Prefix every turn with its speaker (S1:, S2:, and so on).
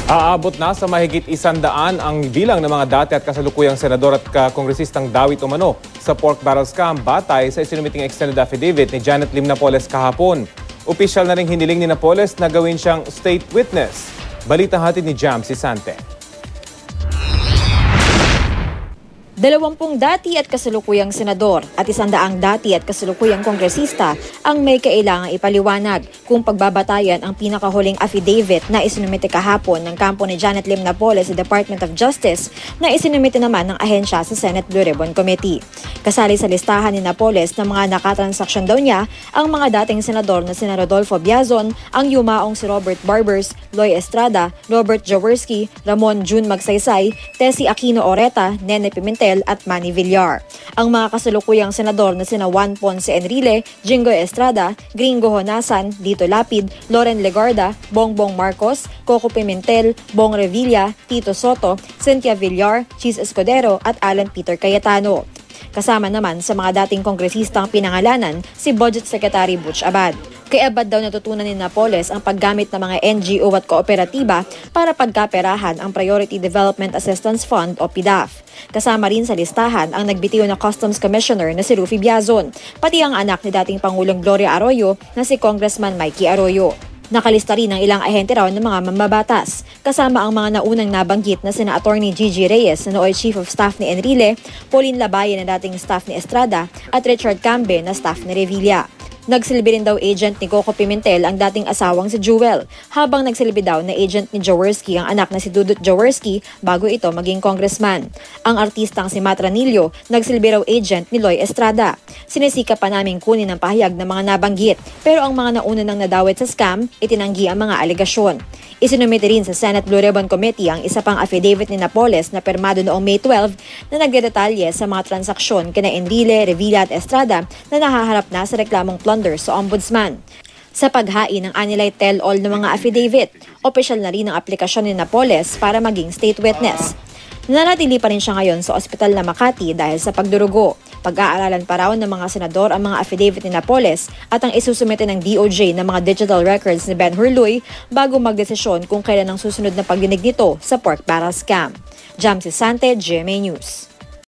S1: Aabot na sa mahigit 100 ang bilang ng mga dati at kasalukuyang senador at kongresistang dawit umano sa pork barrel scam batay sa isinumiting extended affidavit ni Janet Lim Napoles kahapon. Opisyal na ring hiniling ni Napoles na gawin siyang state witness. Balita hatid ni Jam Sisante.
S2: 20 dati at kasalukuyang senador at 100 dati at kasalukuyang kongresista ang may kailangang ipaliwanag kung pagbabatayan ang pinakahuling affidavit na isinumite kahapon ng kampo ni Janet Lim Napoles sa Department of Justice na isinumite naman ng ahensya sa Senate Blue Ribbon Committee. Kasali sa listahan ni Napoles na mga nakatransaksyon daw niya ang mga dating senador na sina Rodolfo Biazon, ang yumaong si Robert Barbers, Loy Estrada, Robert Jaworski, Ramon June Magsaysay, Tessie Aquino Oreta, Nene Pimentel at Manny Villar. Ang mga kasalukuyang senador na sina Juan Ponce Enrile, Jingoy Estrada, Gringo Honasan, Lito Lapid, Loren Legarda, Bongbong Marcos, Coco Pimentel, Bong Revilla, Tito Soto, Cynthia Villar, Chis Escudero at Alan Peter Cayetano. Kasama naman sa mga dating kongresistang pinangalanan si Budget Secretary Butch Abad. Kay Abad daw natutunan ni Napoles ang paggamit ng mga NGO at kooperatiba para pagkaperahan ang Priority Development Assistance Fund o PDAF. Kasama rin sa listahan ang nagbitiw na Customs Commissioner na si Rufy Biazon, pati ang anak ni dating Pangulong Gloria Arroyo na si Congressman Mikey Arroyo. Nakalista rin ang ilang ahente raw ng mga mambabatas, kasama ang mga naunang nabanggit na sina Attorney Gigi Reyes na nooy Chief of Staff ni Enrile, Pauline Labaye na dating staff ni Estrada at Richard Cambe na staff ni Revilla. Nagsilbi rin daw agent ni Coco Pimentel ang dating asawang si Jewel, habang nagsilbi daw na agent ni Jaworski ang anak na si Dudut Jaworski bago ito maging congressman. Ang artistang si Matt Ranillo, nagsilbi raw agent ni Loy Estrada. Sinisika pa naming kunin ang pahayag ng mga nabanggit, pero ang mga nauna nang nadawit sa scam, itinanggi ang mga alegasyon. Isinumite rin sa Senate Blue Ribbon Committee ang isa pang affidavit ni Napoles na pirmado noong May 12 na nagdedetalye sa mga transaksyon kina Enrile, Revilla at Estrada na nahaharap na sa reklamong plunder sa Ombudsman. Sa paghain ng anilay tell-all ng mga affidavit, opisyal na rin ang aplikasyon ni Napoles para maging state witness. Nananatili pa rin siya ngayon sa ospital na Makati dahil sa pagdurugo. Pag-aaralan pa raw ng mga senador ang mga affidavit ni Napoles at ang isusumite ng DOJ ng mga digital records ni Ben Hurluy bago magdesisyon kung kailan ang susunod na pagdinig nito sa pork barrel scam. Jam Sisante, GMA News.